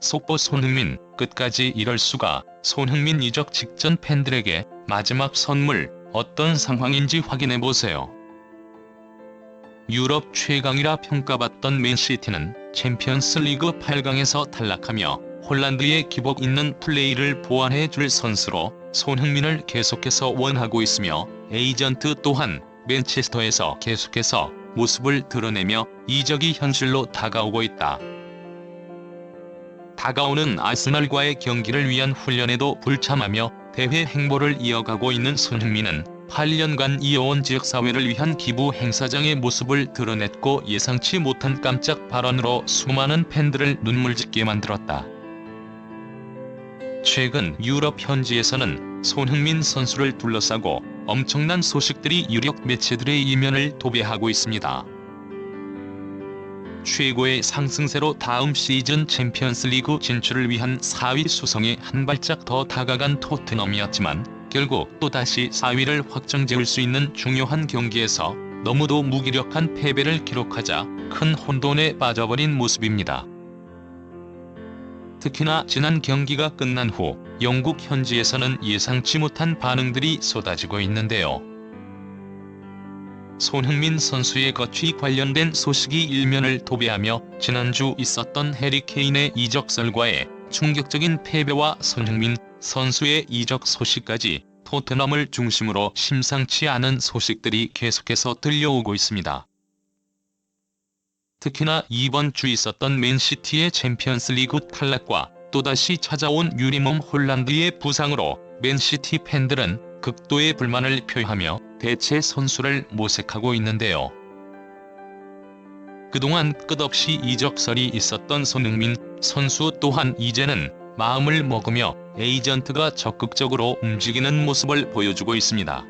속보 손흥민, 끝까지 이럴 수가. 손흥민 이적 직전 팬들에게 마지막 선물, 어떤 상황인지 확인해보세요. 유럽 최강이라 평가받던 맨시티는 챔피언스 리그 8강에서 탈락하며 홀란드의 기복 있는 플레이를 보완해줄 선수로 손흥민을 계속해서 원하고 있으며, 에이전트 또한 맨체스터에서 계속해서 모습을 드러내며 이적이 현실로 다가오고 있다. 다가오는 아스널과의 경기를 위한 훈련에도 불참하며 대회 행보를 이어가고 있는 손흥민은 8년간 이어온 지역사회를 위한 기부 행사장의 모습을 드러냈고, 예상치 못한 깜짝 발언으로 수많은 팬들을 눈물짓게 만들었다. 최근 유럽 현지에서는 손흥민 선수를 둘러싸고 엄청난 소식들이 유력 매체들의 이면을 도배하고 있습니다. 최고의 상승세로 다음 시즌 챔피언스리그 진출을 위한 4위 수성에 한 발짝 더 다가간 토트넘이었지만 결국 또다시 4위를 확정지을 수 있는 중요한 경기에서 너무도 무기력한 패배를 기록하자 큰 혼돈에 빠져버린 모습입니다. 특히나 지난 경기가 끝난 후 영국 현지에서는 예상치 못한 반응들이 쏟아지고 있는데요. 손흥민 선수의 거취 관련된 소식이 일면을 도배하며 지난주 있었던 해리 케인의 이적설과의 충격적인 패배와 손흥민 선수의 이적 소식까지 토트넘을 중심으로 심상치 않은 소식들이 계속해서 들려오고 있습니다. 특히나 이번 주 있었던 맨시티의 챔피언스리그 탈락과 또다시 찾아온 유리몸 홀란드의 부상으로 맨시티 팬들은 극도의 불만을 표하며 대체 선수를 모색하고 있는데요. 그동안 끝없이 이적설이 있었던 손흥민 선수 또한 이제는 마음을 먹으며 에이전트가 적극적으로 움직이는 모습을 보여주고 있습니다.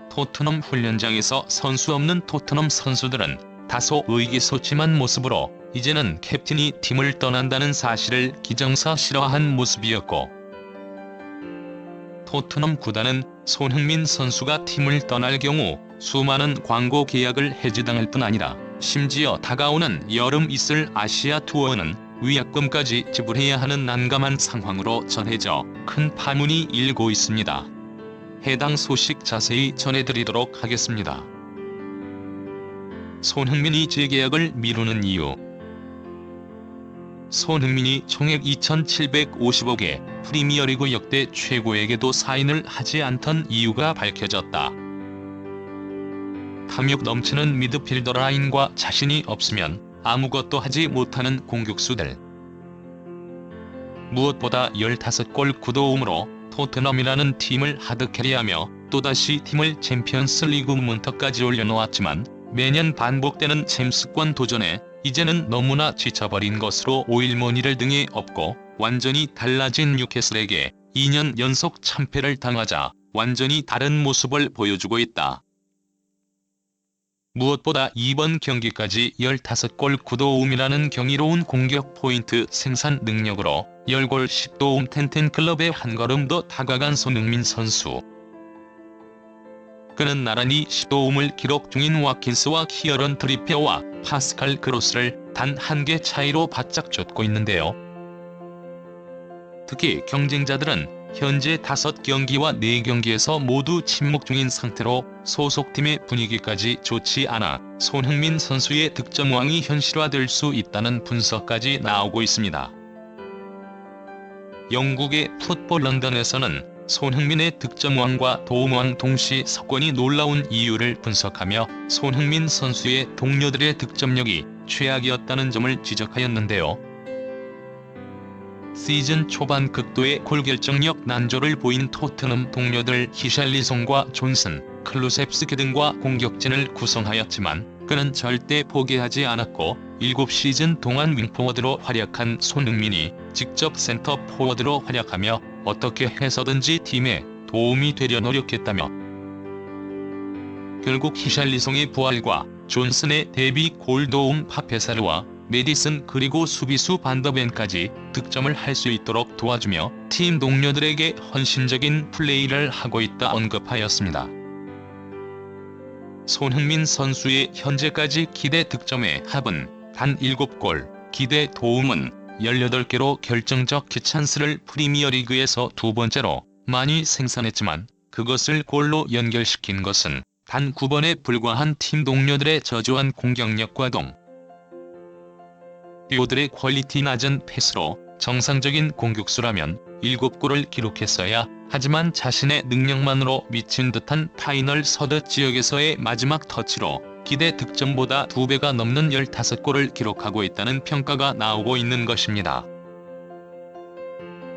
토트넘 훈련장에서 선수 없는 토트넘 선수들은 다소 의기소침한 모습으로 이제는 캡틴이 팀을 떠난다는 사실을 기정사실화한 모습이었고, 토트넘 구단은 손흥민 선수가 팀을 떠날 경우 수많은 광고 계약을 해지당할 뿐 아니라 심지어 다가오는 여름 있을 아시아 투어는 위약금까지 지불해야 하는 난감한 상황으로 전해져 큰 파문이 일고 있습니다. 해당 소식 자세히 전해드리도록 하겠습니다. 손흥민이 재계약을 미루는 이유. 손흥민이 총액 2,750억에 프리미어리그 역대 최고액에도 사인을 하지 않던 이유가 밝혀졌다. 탐욕 넘치는 미드필더 라인과 자신이 없으면 아무것도 하지 못하는 공격수들. 무엇보다 15골 9도움으로 토트넘이라는 팀을 하드캐리하며 또다시 팀을 챔피언스 리그 문턱까지 올려놓았지만 매년 반복되는 챔스권 도전에 이제는 너무나 지쳐버린 것으로 오일머니를 등에 업고 완전히 달라진 뉴캐슬에게 2년 연속 참패를 당하자 완전히 다른 모습을 보여주고 있다. 무엇보다 이번 경기까지 15골 9도움이라는 경이로운 공격 포인트 생산 능력으로 10골 10도움 텐텐클럽에 한 걸음 더 다가간 손흥민 선수. 그는 나란히 10도움을 기록 중인 와킨스와 키어런 트리피어와 파스칼 그로스를 단 한 개 차이로 바짝 쫓고 있는데요. 특히 경쟁자들은 현재 5경기와 4경기에서 모두 침묵 중인 상태로 소속팀의 분위기까지 좋지 않아 손흥민 선수의 득점왕이 현실화될 수 있다는 분석까지 나오고 있습니다. 영국의 풋볼 런던에서는 손흥민의 득점왕과 도움왕 동시 석권이 놀라운 이유를 분석하며 손흥민 선수의 동료들의 득점력이 최악이었다는 점을 지적하였는데요. 시즌 초반 극도의 골결정력 난조를 보인 토트넘 동료들 히샬리송과 존슨, 클루셉스키 등과 공격진을 구성하였지만 그는 절대 포기하지 않았고 7시즌 동안 윙포워드로 활약한 손흥민이 직접 센터 포워드로 활약하며 어떻게 해서든지 팀에 도움이 되려 노력했다며, 결국 히샬리송의 부활과 존슨의 데뷔 골 도움 파페사르와 메디슨 그리고 수비수 반더벤까지 득점을 할 수 있도록 도와주며 팀 동료들에게 헌신적인 플레이를 하고 있다 언급하였습니다. 손흥민 선수의 현재까지 기대 득점의 합은 단 7골, 기대 도움은 18개로 결정적 기찬스를 프리미어리그에서 두 번째로 많이 생산했지만 그것을 골로 연결시킨 것은 단 9번에 불과한 팀 동료들의 저조한 공격력과 동료들의 퀄리티 낮은 패스로 정상적인 공격수라면 7골을 기록했어야 하지만 자신의 능력만으로 미친 듯한 파이널 서드 지역에서의 마지막 터치로 기대 득점보다 2배가 넘는 15골을 기록하고 있다는 평가가 나오고 있는 것입니다.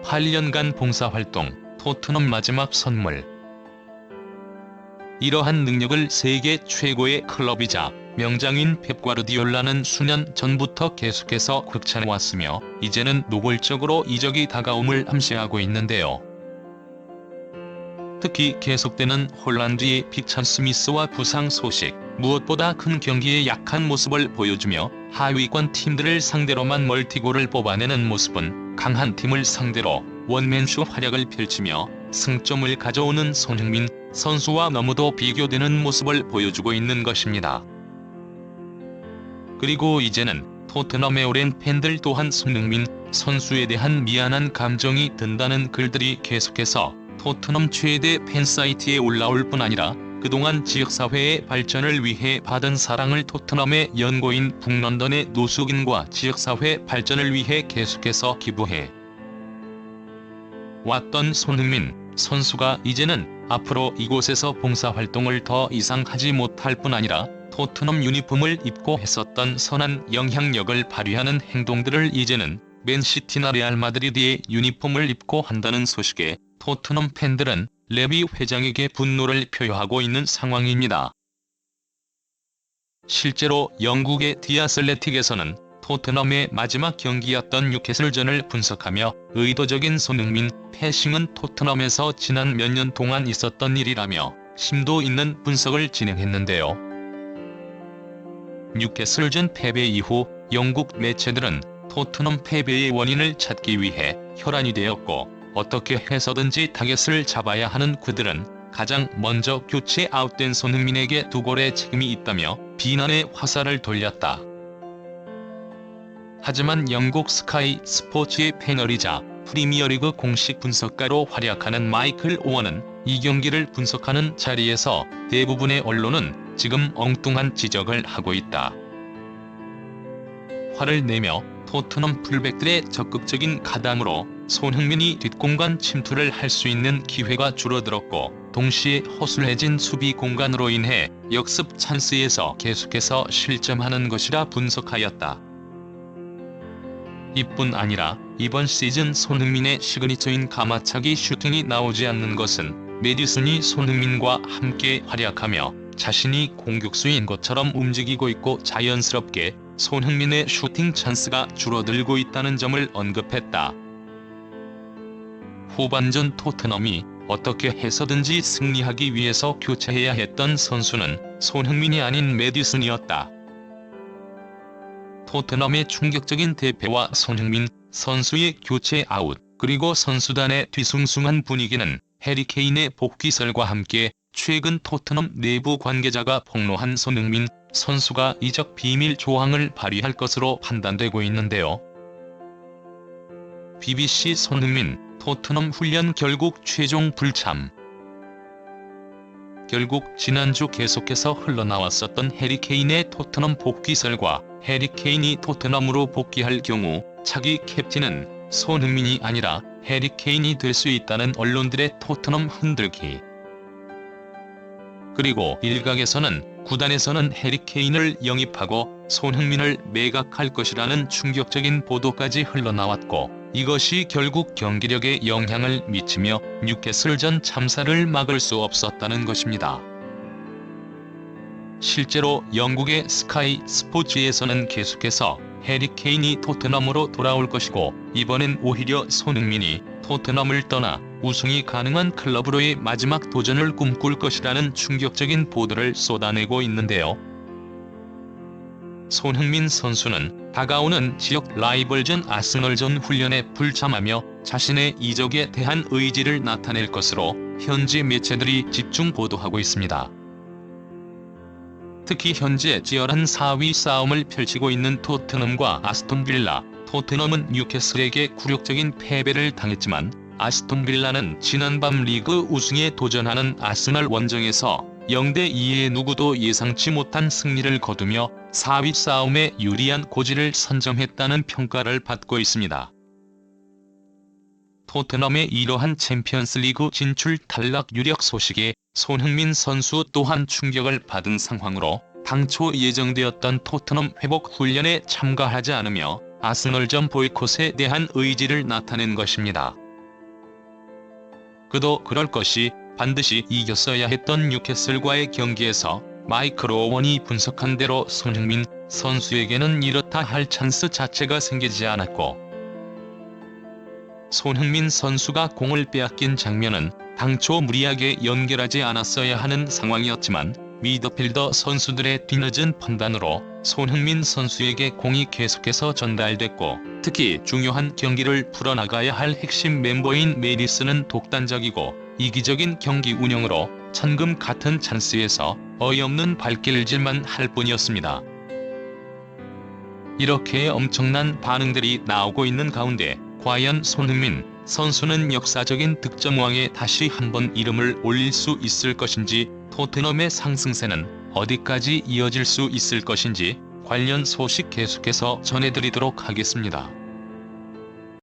8년간 봉사활동, 토트넘 마지막 선물. 이러한 능력을 세계 최고의 클럽이자 명장인 펩 과르디올라는 수년 전부터 계속해서 극찬해왔으며 이제는 노골적으로 이적이 다가옴을 암시하고 있는데요. 특히 계속되는 홀란드의 빅찬 스미스와 부상 소식, 무엇보다 큰 경기에 약한 모습을 보여주며 하위권 팀들을 상대로만 멀티골을 뽑아내는 모습은 강한 팀을 상대로 원맨쇼 활약을 펼치며 승점을 가져오는 손흥민 선수와 너무도 비교되는 모습을 보여주고 있는 것입니다. 그리고 이제는 토트넘의 오랜 팬들 또한 손흥민 선수에 대한 미안한 감정이 든다는 글들이 계속해서 토트넘 최대 팬사이트에 올라올 뿐 아니라 그동안 지역사회의 발전을 위해 받은 사랑을 토트넘의 연고인 북런던의 노숙인과 지역사회 발전을 위해 계속해서 기부해 왔던 손흥민 선수가 이제는 앞으로 이곳에서 봉사활동을 더 이상 하지 못할 뿐 아니라 토트넘 유니폼을 입고 했었던 선한 영향력을 발휘하는 행동들을 이제는 맨시티나 레알 마드리드의 유니폼을 입고 한다는 소식에 토트넘 팬들은 레비 회장에게 분노를 표하고 있는 상황입니다. 실제로 영국의 디 아슬레틱에서는 토트넘의 마지막 경기였던 뉴캐슬전을 분석하며 의도적인 손흥민 패싱은 토트넘에서 지난 몇 년 동안 있었던 일이라며 심도 있는 분석을 진행했는데요. 뉴캐슬전 패배 이후 영국 매체들은 토트넘 패배의 원인을 찾기 위해 혈안이 되었고 어떻게 해서든지 타겟을 잡아야 하는 그들은 가장 먼저 교체 아웃된 손흥민에게 2골의 책임이 있다며 비난의 화살을 돌렸다. 하지만 영국 스카이 스포츠의 패널이자 프리미어리그 공식 분석가로 활약하는 마이클 오원은 이 경기를 분석하는 자리에서 대부분의 언론은 지금 엉뚱한 지적을 하고 있다. 화를 내며 토트넘 풀백들의 적극적인 가담으로 손흥민이 뒷공간 침투를 할 수 있는 기회가 줄어들었고 동시에 허술해진 수비 공간으로 인해 역습 찬스에서 계속해서 실점하는 것이라 분석하였다. 이뿐 아니라 이번 시즌 손흥민의 시그니처인 가마차기 슈팅이 나오지 않는 것은 메디슨이 손흥민과 함께 활약하며 자신이 공격수인 것처럼 움직이고 있고 자연스럽게 손흥민의 슈팅 찬스가 줄어들고 있다는 점을 언급했다. 후반전 토트넘이 어떻게 해서든지 승리하기 위해서 교체해야 했던 선수는 손흥민이 아닌 메디슨이었다. 토트넘의 충격적인 대패와 손흥민 선수의 교체 아웃, 그리고 선수단의 뒤숭숭한 분위기는 해리 케인의 복귀설과 함께 최근 토트넘 내부 관계자가 폭로한 손흥민 선수가 이적 비밀 조항을 발휘할 것으로 판단되고 있는데요. BBC 손흥민, 토트넘 훈련 결국 최종 불참. 결국 지난주 계속해서 흘러나왔었던 해리 케인의 토트넘 복귀설과 해리 케인이 토트넘으로 복귀할 경우 차기 캡틴은 손흥민이 아니라 해리 케인이 될 수 있다는 언론들의 토트넘 흔들기. 그리고 일각에서는 구단에서는 해리 케인을 영입하고 손흥민을 매각할 것이라는 충격적인 보도까지 흘러나왔고 이것이 결국 경기력에 영향을 미치며 뉴캐슬전 참사를 막을 수 없었다는 것입니다. 실제로 영국의 스카이 스포츠에서는 계속해서 해리 케인이 토트넘으로 돌아올 것이고 이번엔 오히려 손흥민이 토트넘을 떠나 우승이 가능한 클럽으로의 마지막 도전을 꿈꿀 것이라는 충격적인 보도를 쏟아내고 있는데요. 손흥민 선수는 다가오는 지역 라이벌전 아스널전 훈련에 불참하며 자신의 이적에 대한 의지를 나타낼 것으로 현지 매체들이 집중 보도하고 있습니다. 특히 현재 치열한 4위 싸움을 펼치고 있는 토트넘과 아스톤 빌라. 토트넘은 뉴캐슬에게 굴욕적인 패배를 당했지만 아스톤 빌라는 지난밤 리그 우승에 도전하는 아스널 원정에서 0대2의 누구도 예상치 못한 승리를 거두며 4위 싸움에 유리한 고지를 선점했다는 평가를 받고 있습니다. 토트넘의 이러한 챔피언스리그 진출 탈락 유력 소식에 손흥민 선수 또한 충격을 받은 상황으로 당초 예정되었던 토트넘 회복 훈련에 참가하지 않으며 아스널전 보이콧에 대한 의지를 나타낸 것입니다. 그도 그럴 것이 반드시 이겼어야 했던 뉴캐슬과의 경기에서 마이클 오원이 분석한 대로 손흥민 선수에게는 이렇다 할 찬스 자체가 생기지 않았고, 손흥민 선수가 공을 빼앗긴 장면은 당초 무리하게 연결하지 않았어야 하는 상황이었지만 미드필더 선수들의 뒤늦은 판단으로 손흥민 선수에게 공이 계속해서 전달됐고, 특히 중요한 경기를 풀어나가야 할 핵심 멤버인 메리스는 독단적이고 이기적인 경기 운영으로 천금 같은 찬스에서 어이없는 발길질만 할 뿐이었습니다. 이렇게 엄청난 반응들이 나오고 있는 가운데 과연 손흥민 선수는 역사적인 득점왕에 다시 한번 이름을 올릴 수 있을 것인지, 토트넘의 상승세는 어디까지 이어질 수 있을 것인지 관련 소식 계속해서 전해드리도록 하겠습니다.